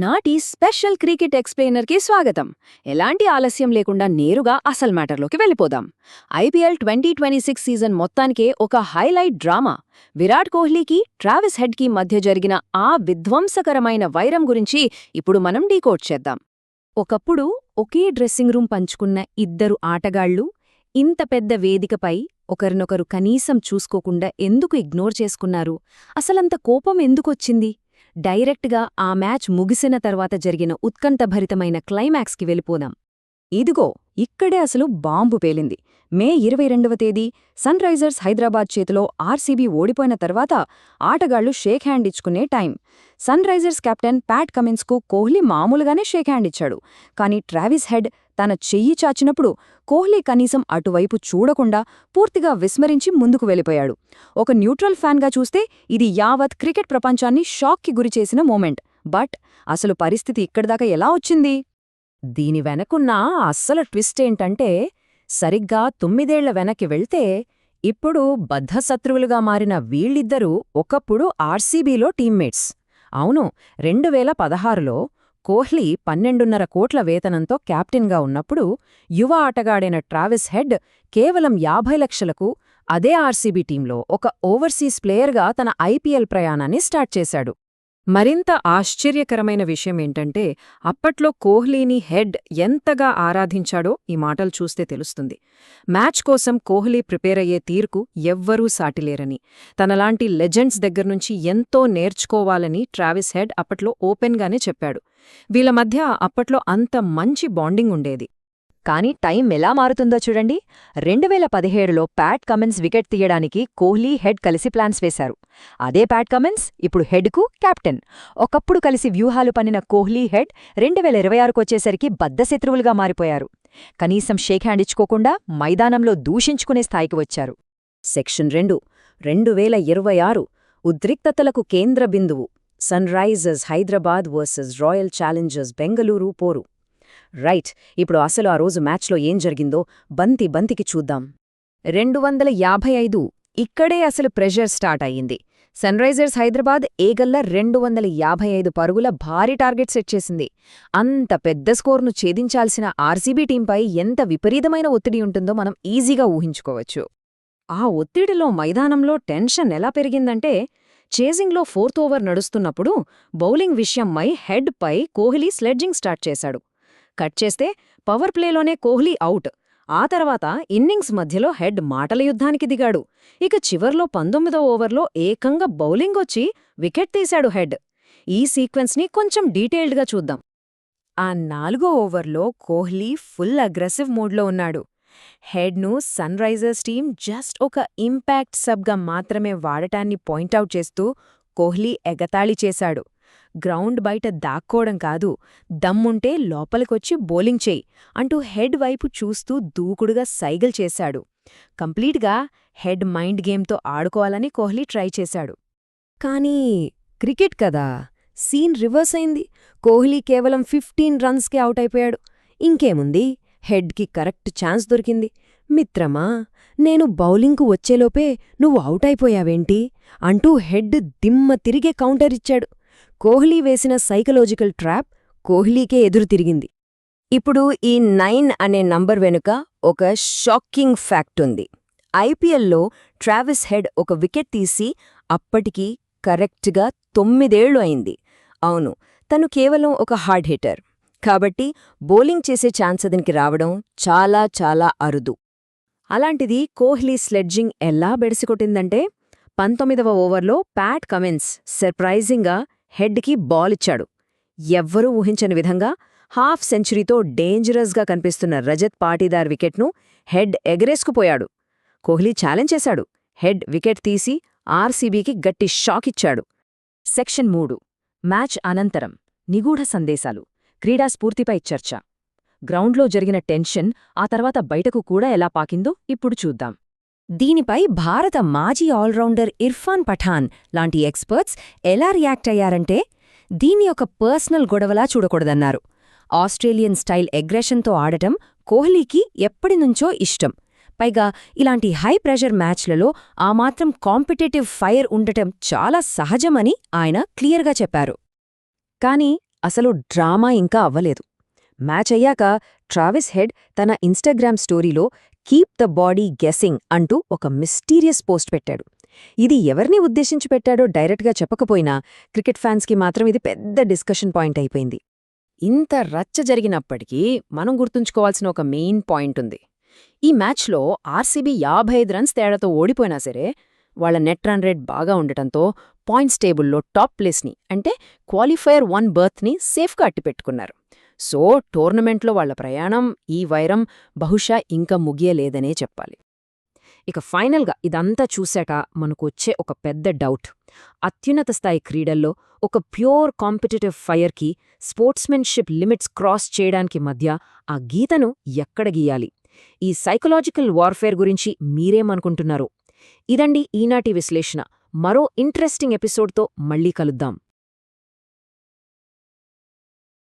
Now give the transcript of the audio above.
ఈనాటి special cricket ఎక్స్ప్లెయినర్కి స్వాగతం. ఎలాంటి ఆలస్యం లేకుండా నేరుగా అసలు మ్యాటర్లోకి వెళ్ళిపోదాం. ఐపీఎల్ 2026 సీజన్ మొత్తానికే ఒక హైలైట్ డ్రామా. విరాట్ కోహ్లీకి, ట్రావిస్ హెడ్కి మధ్య జరిగిన ఆ విధ్వంసకరమైన వైరం గురించి ఇప్పుడు మనం డీకోడ్ చేద్దాం. ఒకప్పుడు ఒకే డ్రెస్సింగ్ రూమ్ పంచుకున్న ఇద్దరు ఆటగాళ్లు ఇంత పెద్ద వేదికపై ఒకరినొకరు కనీసం చూసుకోకుండా ఎందుకు ఇగ్నోర్ చేసుకున్నారు? అసలంత కోపం ఎందుకొచ్చింది? డైరెక్ట్గా ఆ మ్యాచ్ ముగిసిన తర్వాత జరిగిన ఉత్కంఠభరితమైన క్లైమాక్స్కి వెళ్ళిపోదాం. ఇదిగో ఇక్కడే అసలు బాంబు పేలింది. మే 22వ తేదీ సన్ రైజర్స్ హైదరాబాద్ చేతిలో ఆర్సీబీ ఓడిపోయిన తర్వాత ఆటగాళ్లు షేక్ హ్యాండ్ ఇచ్చుకునే time. Sunrisers captain Pat కమిన్స్కు కోహ్లీ మామూలుగానే షేక్ హ్యాండ్ ఇచ్చాడు. కానీ ట్రావిస్ హెడ్ తన చెయ్యి చాచినప్పుడు కోహ్లీ కనీసం అటువైపు చూడకుండా పూర్తిగా విస్మరించి ముందుకు వెళ్ళిపోయాడు. ఒక న్యూట్రల్ ఫ్యాన్గా చూస్తే ఇది యావత్ క్రికెట్ ప్రపంచాన్ని షాక్కి గురిచేసిన మూమెంట్. బట్ అసలు పరిస్థితి ఇక్కడిదాకా ఎలా వచ్చింది? దీని వెనకున్న అస్సలు ట్విస్ట్ ఏంటంటే, సరిగ్గా 9 ఏళ్ల వెనక్కి వెళ్తే ఇప్పుడు బద్ధశత్రువులుగా మారిన వీళ్ళిద్దరూ ఒకప్పుడు ఆర్సీబీలో టీమ్మేట్స్. అవును, 2016లో కోహ్లీ 12.5 కోట్ల వేతనంతో కెప్టెన్గా ఉన్నప్పుడు యువ ఆటగాడైన ట్రావిస్ హెడ్ కేవలం 50 లక్షలకు అదే ఆర్సీబీ టీంలో ఒక ఓవర్సీస్ ప్లేయర్గా తన ఐపీఎల్ ప్రయాణాన్ని స్టార్ట్ చేశాడు. మరింత ఆశ్చర్యకరమైన విషయమేంటంటే, అప్పట్లో కోహ్లీని హెడ్ ఎంతగా ఆరాధించాడో ఈ మాటలు చూస్తే తెలుస్తుంది. మ్యాచ్ కోసం కోహ్లీ ప్రిపేర్ అయ్యే తీరుకు ఎవ్వరూ సాటిలేరని, తనలాంటి లెజెండ్స్ దగ్గర్నుంచి ఎంతో నేర్చుకోవాలని ట్రావిస్ హెడ్ అప్పట్లో ఓపెన్గానే చెప్పాడు. వీళ్ళ మధ్య అప్పట్లో అంత మంచి బాండింగ్ ఉండేది. కానీ టైం ఎలా మారుతుందో చూడండి. 2017లో ప్యాట్ కమిన్స్ వికెట్ తీయడానికి కోహ్లీ, హెడ్ కలిసి ప్లాన్స్ వేశారు. అదే ప్యాట్ కమిన్స్ ఇప్పుడు హెడ్కు కెప్టెన్. ఒకప్పుడు కలిసి వ్యూహాలు పన్నిన కోహ్లీ, హెడ్ 2026కొచ్చేసరికి బద్ధశత్రువులుగా మారిపోయారు. కనీసం షేక్ హ్యాండ్ ఇచ్చుకోకుండా మైదానంలో దూషించుకునే స్థాయికి వచ్చారు. సెక్షన్ 2 2026 ఉద్రిక్తతలకు కేంద్ర బిందువు. Sunrisers Hyderabad versus Royal Challengers Bengaluru పోరు. రైట్, ఇప్పుడు అసలు ఆ రోజు మ్యాచ్లో ఏం జరిగిందో బంతికి చూద్దాం. 255 ఇక్కడే అసలు ప్రెషర్ స్టార్ట్ అయ్యింది. సన్ రైజర్స్ హైదరాబాద్ ఏగల్లా 255 పరుగుల భారీ టార్గెట్ సెట్ చేసింది. అంత పెద్ద స్కోర్ను ఛేదించాల్సిన ఆర్సీబీ టీంపై ఎంత విపరీతమైన ఒత్తిడి ఉంటుందో మనం ఈజీగా ఊహించుకోవచ్చు. ఆ ఒత్తిడిలో మైదానంలో టెన్షన్ ఎలా పెరిగిందంటే, చేజింగ్లో 4th ఓవర్ నడుస్తున్నప్పుడు బౌలింగ్ విషయమై హెడ్పై కోహ్లీ స్లెడ్జింగ్ స్టార్ట్ చేశాడు. కట్ చేస్తే పవర్ ప్లేలోనే కోహ్లీ అవుట్. ఆ తర్వాత ఇన్నింగ్స్ మధ్యలో హెడ్ మాటల యుద్ధానికి దిగాడు. ఇక చివర్లో 19వ ఓవర్లో ఏకంగా బౌలింగొచ్చి వికెట్ తీశాడు హెడ్. ఈ సీక్వెన్స్ని కొంచెం డీటెయిల్డ్గా చూద్దాం. ఆ 4వ ఓవర్లో కోహ్లీ ఫుల్ అగ్రెసివ్ మోడ్లో ఉన్నాడు. హెడ్ను సన్ రైజర్స్ టీం జస్ట్ ఒక ఇంపాక్ట్ సబ్గా మాత్రమే వాడటాన్ని పాయింటౌట్ చేస్తూ కోహ్లీ ఎగతాళి చేశాడు. గ్రౌండ్ బయట దాక్కోవడం కాదు, దమ్ముంటే లోపలికొచ్చి బౌలింగ్ చేయి అంటూ హెడ్ వైపు చూస్తూ దూకుడుగా సైగల్ చేశాడు. కంప్లీట్గా హెడ్ మైండ్ గేమ్తో ఆడుకోవాలని కోహ్లీ ట్రై చేశాడు. కానీ క్రికెట్ కదా, సీన్ రివర్స్ అయింది. కోహ్లీ కేవలం 15 రన్స్కే అవుట్ అయిపోయాడు. ఇంకేముంది, హెడ్కి కరెక్ట్ ఛాన్స్ దొరికింది. మిత్రమా, నేను బౌలింగ్కు వచ్చేలోపే నువ్వు అవుట్ అయిపోయావేంటి అంటూ హెడ్ దిమ్మ తిరిగే కౌంటర్ ఇచ్చాడు. కోహ్లీ వేసిన సైకలాజికల్ ట్రాప్ కోహ్లీకే ఎదురు తిరిగింది. ఇప్పుడు ఈ 9 అనే నంబర్ వెనుక ఒక షాకింగ్ ఫ్యాక్ట్ ఉంది. ఐపీఎల్లో ట్రావిస్ హెడ్ ఒక వికెట్ తీసి అప్పటికి కరెక్ట్గా 9 ఏళ్లు అయింది. అవును, తను కేవలం ఒక హార్డ్ హిట్టర్ కాబట్టి బౌలింగ్ చేసే ఛాన్స్ అతనికి రావడం చాలా చాలా అరుదు. అలాంటిది కోహ్లీ స్లెడ్జింగ్ ఎలా బెడిసికొట్టిందంటే, 19వ ఓవర్లో ప్యాట్ కమిన్స్ సర్ప్రైజింగ్గా హెడ్కి బాలిచ్చాడు. ఎవ్వరూ ఊహించని విధంగా హాఫ్ సెంచరీతో డేంజరస్గా కనిపిస్తున్న రజత్ పాటీదార్ వికెట్ను హెడ్ ఎగరేసుకుపోయాడు. కోహ్లీ ఛాలెంజ్ చేశాడు. హెడ్ వికెట్ తీసి ఆర్సీబీకి గట్టి షాక్ ఇచ్చాడు. సెక్షన్ 3 మ్యాచ్ అనంతరం నిగూఢ సందేశాలు, క్రీడా స్ఫూర్తిపై చర్చ. గ్రౌండ్లో జరిగిన టెన్షన్ ఆ తర్వాత బయటకు కూడా ఎలా పాకిందో ఇప్పుడు చూద్దాం. దీనిపై భారత మాజీ ఆల్రౌండర్ ఇర్ఫాన్ పఠాన్ లాంటి ఎక్స్పర్ట్స్ ఎలా రియాక్ట్ అయ్యారంటే, దీన్ని ఒక పర్సనల్ గొడవలా చూడకూడదన్నారు. ఆస్ట్రేలియన్ స్టైల్ ఎగ్రెషన్తో ఆడటం కోహ్లీకి ఎప్పటినుంచో ఇష్టం. పైగా ఇలాంటి హై ప్రెషర్ మ్యాచ్లలో ఆ మాత్రం కాంపిటేటివ్ ఫైర్ ఉండటం చాలా సహజమని ఆయన క్లియర్గా చెప్పారు. కానీ అసలు డ్రామా ఇంకా అవ్వలేదు. మ్యాచ్ అయ్యాక ట్రావిస్ హెడ్ తన ఇన్స్టాగ్రామ్ స్టోరీలో కీప్ ద బాడీ గెస్సింగ్ అంటూ ఒక మిస్టీరియస్ పోస్ట్ పెట్టాడు. ఇది ఎవరిని ఉద్దేశించి పెట్టాడో డైరెక్ట్గా చెప్పకపోయినా క్రికెట్ ఫ్యాన్స్కి మాత్రం ఇది పెద్ద డిస్కషన్ పాయింట్ అయిపోయింది. ఇంత రచ్చ జరిగినప్పటికీ మనం గుర్తుంచుకోవాల్సిన ఒక మెయిన్ పాయింట్ ఉంది. ఈ మ్యాచ్లో ఆర్సీబీ 55 రన్స్ తేడాతో ఓడిపోయినా సరే వాళ్ల నెట్ రన్ రేట్ బాగా ఉండటంతో పాయింట్స్ టేబుల్లో టాప్ ప్లేస్ని అంటే క్వాలిఫైయర్ 1 బర్త్ని సేఫ్గా అట్టిపెట్టుకున్నారు. సో టోర్నమెంట్లో వాళ్ల ప్రయాణం, ఈ వైరం బహుశా ఇంకా ముగియలేదనే చెప్పాలి. ఇక ఫైనల్గా ఇదంతా చూశాక మనకు వచ్చే ఒక పెద్ద డౌట్: అత్యున్నత స్థాయి క్రీడల్లో ఒక ప్యూర్ కాంపిటిటివ్ ఫైర్కి స్పోర్ట్స్మెన్షిప్ లిమిట్స్ క్రాస్ చేయడానికి మధ్య ఆ గీతను ఎక్కడ గీయాలి? ఈ సైకలాజికల్ వార్ఫేర్ గురించి మీరేమనుకుంటున్నారు? ఇదండి ఈనాటి విశ్లేషణ. మరో ఇంట్రెస్టింగ్ ఎపిసోడ్తో మళ్ళీ కలుద్దాం.